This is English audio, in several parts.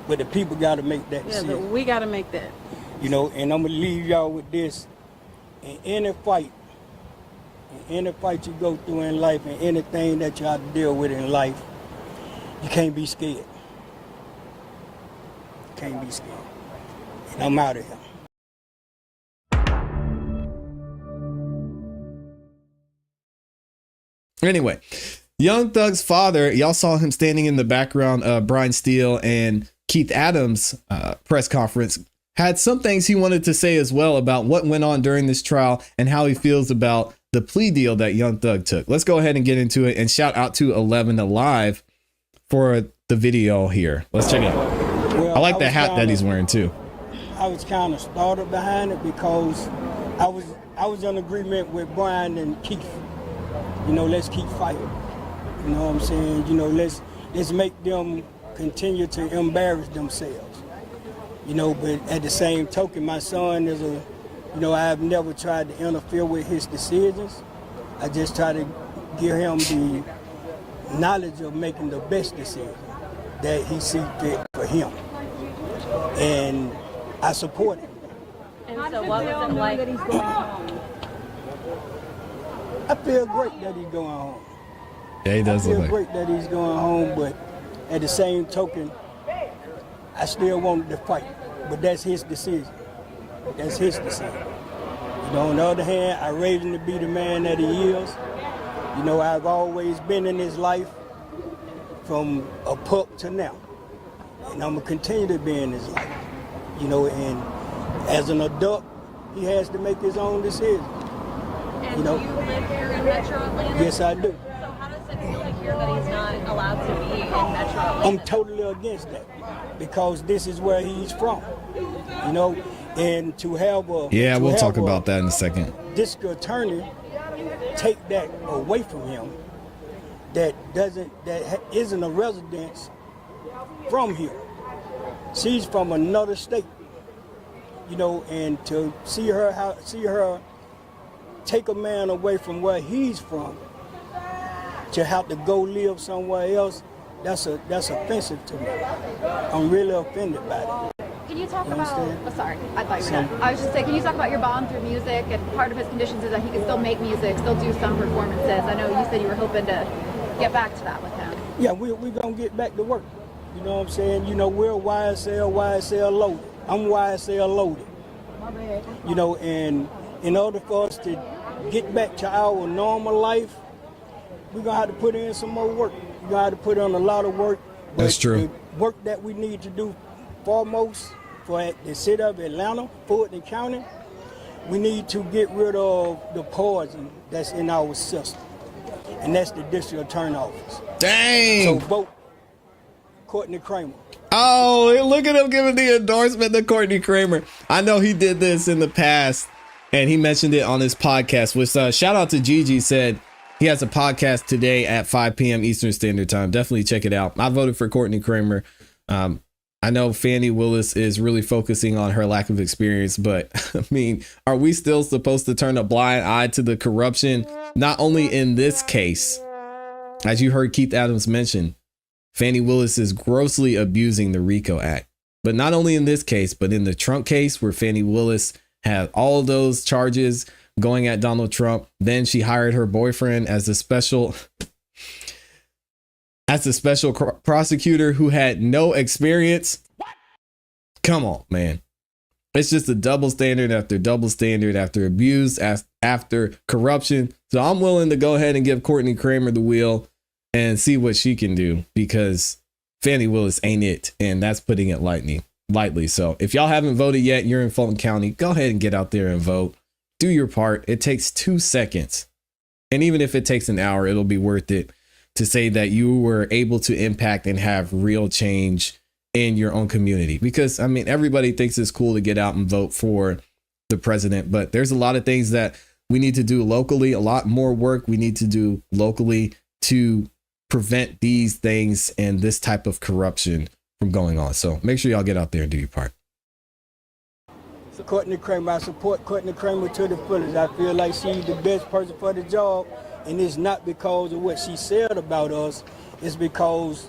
But the people got to make that decision. Yeah, we got to make that. You know, and I'm going to leave y'all with this. In any fight you go through in life, and anything that you have to deal with in life, you can't be scared. You can't be scared. And I'm out of here. Anyway, Young Thug's father, y'all saw him standing in the background of Brian Steele and Keith Adams' press conference, had some things he wanted to say as well about what went on during this trial and how he feels about the plea deal that Young Thug took. Let's go ahead and get into it, and shout out to 11 Alive for the video here. Let's check it out. Well, I like the hat that he's wearing too. I was kind of started behind it because I was in agreement with Brian and Keith. You know, let's keep fighting. You know what I'm saying? You know, let's make them continue to embarrass themselves. You know, but at the same token, my son is I've never tried to interfere with his decisions. I just try to give him the knowledge of making the best decision that he sees fit for him. And I support him. And so what was it like that he's going home? I feel great that he's going home. Yeah, he does look like. I feel great that he's going home, but at the same token, I still wanted to fight. But that's his decision. That's his decision. You know, on the other hand, I raised him to be the man that he is. You know, I've always been in his life from a pup to now. And I'm going to continue to be in his life. You know, and as an adult, he has to make his own decision. And you know? Do you live here in Metro Atlanta? Yes, I do. So how does it feel like here that he's not allowed to be in Metro Atlanta? I'm totally against that because this is where he's from. You know, and to have a we'll talk about that in a second. District attorney take that away from him that isn't a resident from here. She's from another state. You know, and to see her take a man away from where he's from to have to go live somewhere else, that's offensive to me. I'm really offended by it. Can you talk about, sorry, I thought you were done. I was just saying, can you talk about your bond through music? And part of his conditions is that he can still make music, still do some performances. I know you said you were hoping to get back to that with him. Yeah, we're going to get back to work. You know what I'm saying? You know, we're YSL loaded. I'm YSL loaded. My bad. You know, and in order for us to get back to our normal life, we're going to have to put in some more work. We're going to have to put in a lot of work. That's true. The work that we need to do foremost for the city of Atlanta, Fulton County, we need to get rid of the poison that's in our system. And that's the district attorney office. Dang! So vote Courtney Kramer. Oh, look at him giving the endorsement to Courtney Kramer. I know he did this in the past, and he mentioned it on his podcast, which shout out to Gigi, said he has a podcast today at 5 p.m. Eastern Standard Time. Definitely check it out. I voted for Courtney Kramer. I know Fani Willis is really focusing on her lack of experience, but I mean, are we still supposed to turn a blind eye to the corruption? Not only in this case, as you heard Keith Adams mention, Fani Willis is grossly abusing the RICO Act, but not only in this case, but in the Trump case where Fani Willis had all of those charges going at Donald Trump. Then she hired her boyfriend as the special prosecutor who had no experience. Come on, man. It's just a double standard after abuse, after corruption. So I'm willing to go ahead and give Courtney Kramer the wheel and see what she can do, because Fani Willis ain't it. And that's putting it lightly. So if y'all haven't voted yet, you're in Fulton County, go ahead and get out there and vote. Do your part. It takes 2 seconds. And even if it takes an hour, it'll be worth it to say that you were able to impact and have real change in your own community. Because, I mean, everybody thinks it's cool to get out and vote for the president, but there's a lot of things that we need to do locally, a lot more work we need to do locally to prevent these things and this type of corruption from going on. So make sure y'all get out there and do your part. So Courtney Kramer, I support Courtney Kramer to the fullest. I feel like she's the best person for the job, and it's not because of what she said about us. It's because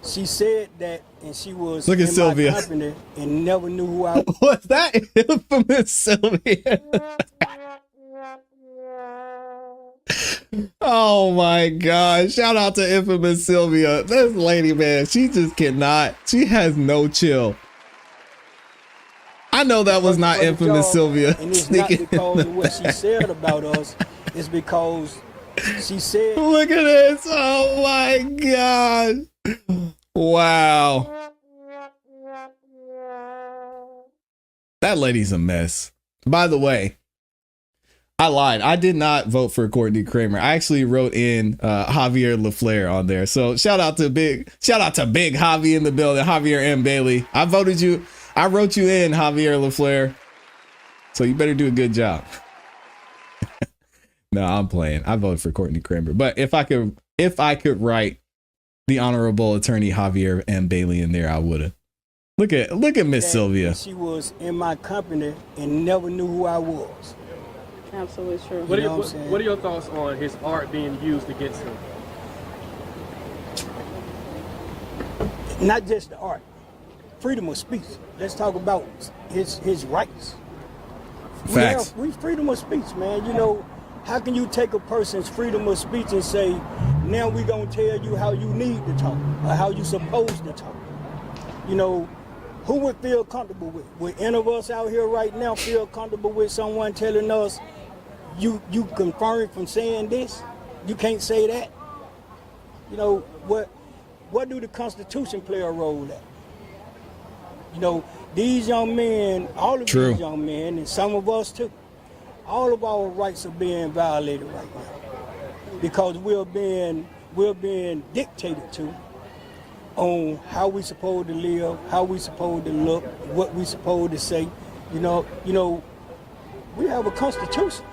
She said that, and she was Look at in Sylvia. my company and never knew who I was. Was that infamous Sylvia? Oh my God. Shout out to infamous Sylvia. This lady, man, she just cannot. She has no chill. I know that was not infamous Sylvia. And it's not because of what she said about us. It's because she said. Look at this. Oh my God. Wow. That lady's a mess. By the way, I lied. I did not vote for Courtney Kramer. I actually wrote in Javier LaFleur on there. So shout out to big Javi in the building, Javier M. Bailey. I voted you. I wrote you in, Javier LaFleur. So you better do a good job. No, I'm playing. I voted for Courtney Kramer. But if I could write the Honorable Attorney Javier M. Bailey in there, I would have. Look at Miss Sylvia. She was in my company and never knew who I was. Absolutely true. What are your thoughts on his art being used against him? Not just the art. Freedom of speech. Let's talk about his rights. Facts. We freedom of speech, man. You know, how can you take a person's freedom of speech and say, now we gonna tell you how you need to talk or how you supposed to talk? You know, who would feel comfortable with? Would any of us out here right now feel comfortable with someone telling us, you confirmed from saying this? You can't say that. You know, what do the Constitution play a role at? You know, these young men, all of True. these young men, and some of us too, all of our rights are being violated right now because we're being dictated to on how we supposed to live, how we supposed to look, what we supposed to say. You know, we have a constitution.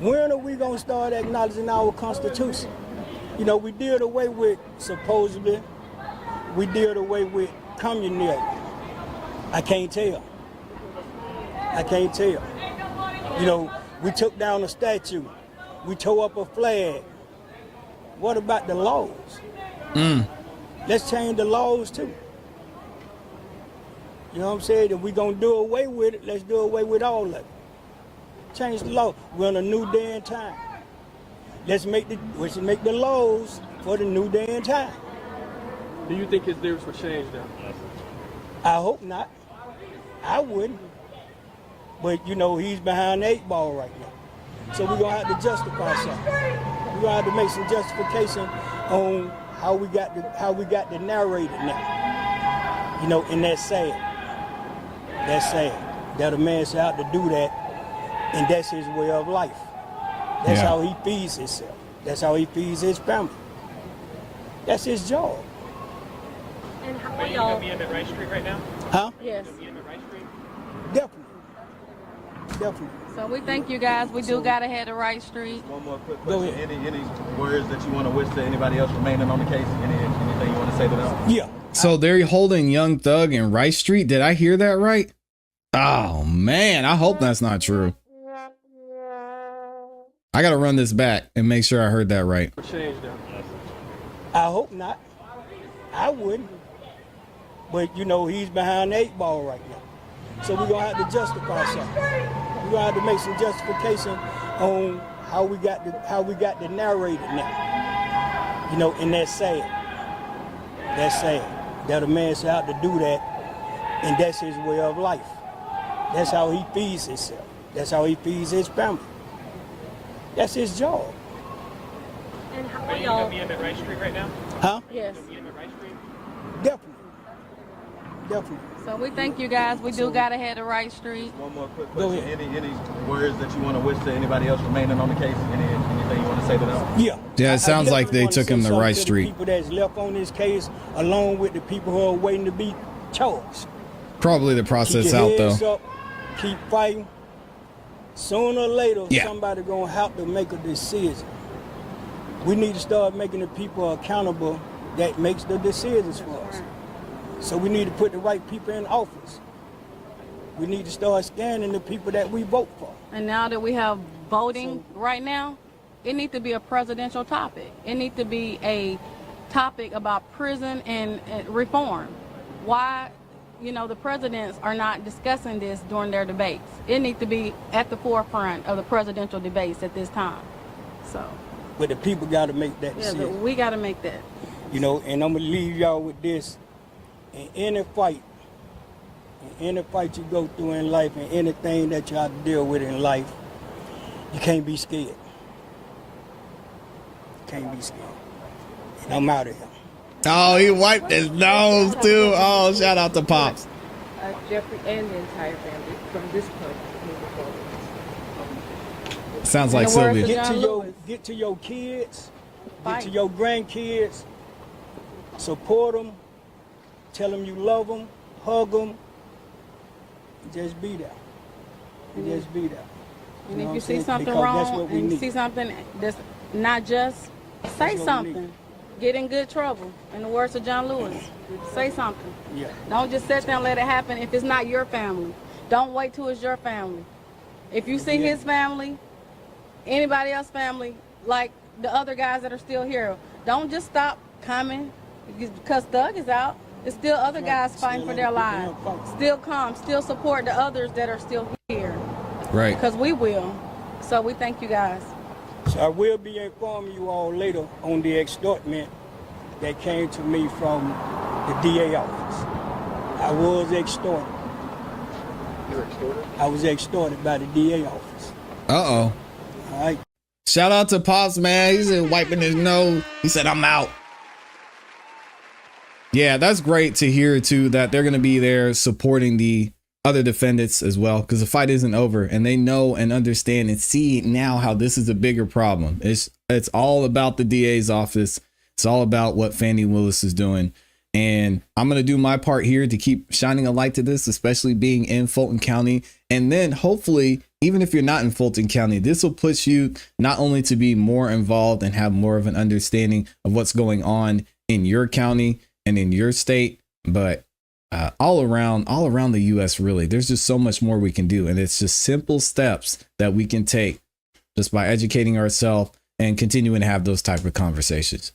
When are we gonna start acknowledging our constitution? You know, we did away with supposedly, we did away with communism. I can't tell. You know, we took down a statue. We tore up a flag. What about the laws? Let's change the laws too. You know what I'm saying? If we're gonna do away with it, let's do away with all of it. Change the law. We're in a new day and time. Let's make the laws for the new day and time. Do you think his lyrics will change now? I hope not. I wouldn't. But you know, he's behind the 8 ball right now. So we're gonna have to justify something. We're gonna have to make some justification on how we got the narrated now. You know, and that's sad. That's sad. That a man should have to do that, and that's his way of life. That's how he feeds himself. That's how he feeds his family. That's his job. And how Are you y'all? gonna be in the right street right now? Huh? Yes. Be in the right street? Definitely. So we thank you guys. We do gotta head the right street. One more quick Go question. ahead. Any words that you want to wish to anybody else remaining on the case? Anything you want to say to them? Yeah. So they're holding Young Thug in Rice Street. Did I hear that right? Oh man, I hope that's not true. I gotta run this back and make sure I heard that right. Will change now? I hope not. I wouldn't. But you know, he's behind the 8 ball right now. So we're gonna have to justify something. We're gonna have to make some justification on how we got the narrated now. You know, and that's sad. That's sad. That a man should have to do that, and that's his way of life. That's how he feeds himself. That's how he feeds his family. That's his job. And how Are you y'all? gonna be in the right street right now? Huh? Yes. Be in the right street? Definitely. So we thank you guys. We do gotta head the right street. One more quick Go question. ahead. Any words that you want to wish to anybody else remaining on the case? Anything you want to say to them? Yeah. Yeah, it sounds I like they definitely took him wanna the say right something to street. The people that's left on this case, along with the people who are waiting to be charged. Probably the Keep process your out heads though. up, keep fighting. Sooner or later, Yeah. somebody gonna have to make a decision. We need to start making the people accountable that makes the decisions for us. So we need to put the right people in office. We need to start scanning the people that we vote for. And now that we have voting right now, it needs to be a presidential topic. It needs to be a topic about prison and reform. Why, the presidents are not discussing this during their debates. It needs to be at the forefront of the presidential debates at this time. So, But the people got to make that yeah, decision. but we got to make that. And I'm going to leave y'all with this. In any fight you go through in life, and anything that you have to deal with in life, you can't be scared. You can't be scared. And I'm out of here. Oh, he wiped his nose too. Oh, shout out to Pops. Jeffrey and the entire family from this point moving forward. Sounds like In the words Sylvia. of Get to John your Lewis. get to your kids, Fight. get to your grandkids, support them, tell them you love them, hug them, just be there. Just be there. And know if what you I'm see saying? something Because that's wrong what we and you need. see something that's not just, say what we need. something. Get in good trouble. In the words of John Lewis, say something. Yeah. Don't just sit there and let it happen if it's not your family. Don't wait till it's your family. If you see Yeah. his family, anybody else's family, like the other guys that are still here, don't just stop coming because Thug is out. There's still other guys fighting for their lives. Still come, still support the others that are still here Right. because we will. So we thank you guys. So I will be informing you all later on the extortment that came to me from the DA office. I was extorted. You were extorted? I was extorted by the DA office. Uh-oh. All right. Shout out to Pops, man. He's wiping his nose. He said, I'm out. Yeah, that's great to hear too, that they're going to be there supporting the other defendants as well, because the fight isn't over and they know and understand and see now how this is a bigger problem. It's all about the DA's office. It's all about what Fani Willis is doing. And I'm going to do my part here to keep shining a light to this, especially being in Fulton County. And then hopefully, even if you're not in Fulton County, this will push you not only to be more involved and have more of an understanding of what's going on in your county and in your state, but all around the U.S. really. There's just so much more we can do. And it's just simple steps that we can take just by educating ourselves and continuing to have those type of conversations.